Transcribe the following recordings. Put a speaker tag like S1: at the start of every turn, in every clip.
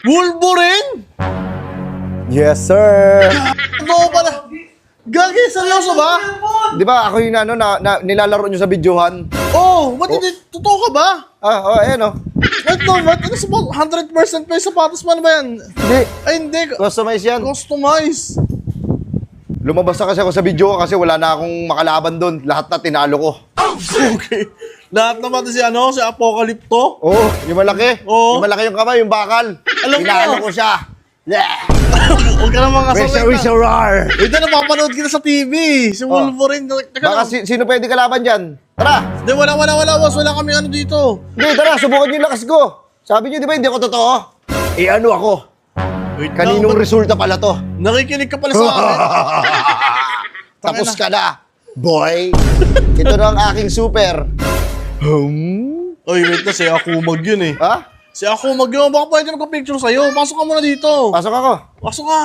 S1: Wolverine?
S2: Yes, sir.
S1: Ano pala? Gagi, seryoso ba?
S2: Di ba ako yung nilalaro nyo sa videohan?
S1: Oh, ba't hindi? Totoo ka ba?
S2: Ayan o.
S1: Wait, no, what? Ano sa 100% pa yung sapatos man ba yan?
S2: Hindi.
S1: Ay, hindi.
S2: Customize yan.
S1: Customize.
S2: Lumabas na kasi ako sa video kasi wala na akong makalaban doon. Lahat na tinalo ko.
S1: Okay. Lahat naman si si Apocalypto.
S2: Oo, yung malaki.
S1: Oo.
S2: Yung malaki yung kamay, yung bakal.
S1: Alam mo.
S2: Tinalo ko siya. Yeah.
S1: Huwag ka naman kasama.
S2: Rar.
S1: Wait na, napapanood kita sa TV. Si Wolverine. Teka
S2: Baka
S1: lang.
S2: sino pwede kalaban dyan? Tara.
S1: Hindi, wala, boss. Wala kami dito.
S2: Hindi, tara. Subukan nyo yung lakas ko. Sabi nyo, di ba, hindi ako totoo? Ano ako?
S1: Wait
S2: Kaninong resulta pala to?
S1: Nakikinig ka pala sa akin.
S2: Tapos ka na, boy. Ito na ang aking super.
S1: Oy, wait na. Si Akumag yun eh.
S2: Ha?
S1: Si Akumag yun. Baka pwede magka-picture sa'yo. Pasok ka muna dito.
S2: Pasok ako.
S1: Pasok ka.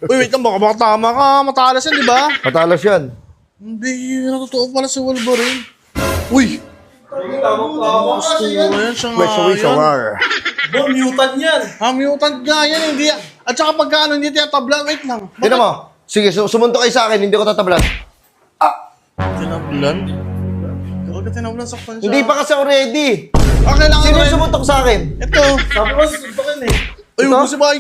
S1: Uy, wait lang. Baka tama ka. Matalas yan, di ba?
S2: Matalas yan.
S1: Hindi. Totoo pala si Wolverine. Uy! Gusto mo yan. Siya nga yan.
S3: Bon, mutant yan.
S1: Mutant nga yan. Hindi. At saka pagka hindi tinatablan. Wait lang.
S2: Tignan mo. Sige, sumunto kayo sa akin. Hindi ko tatablan.
S1: Tinablan? Kapag ka tinablan, saktan siya.
S2: Hindi pa kasi ako ready.
S1: Kailangan
S2: Sino
S1: rin.
S2: yung sumuntok sa akin?
S1: Ito.
S3: Sabi ko, susuntokin eh.
S1: Ay,
S2: Ito?
S1: huwag mo si Bahay nga.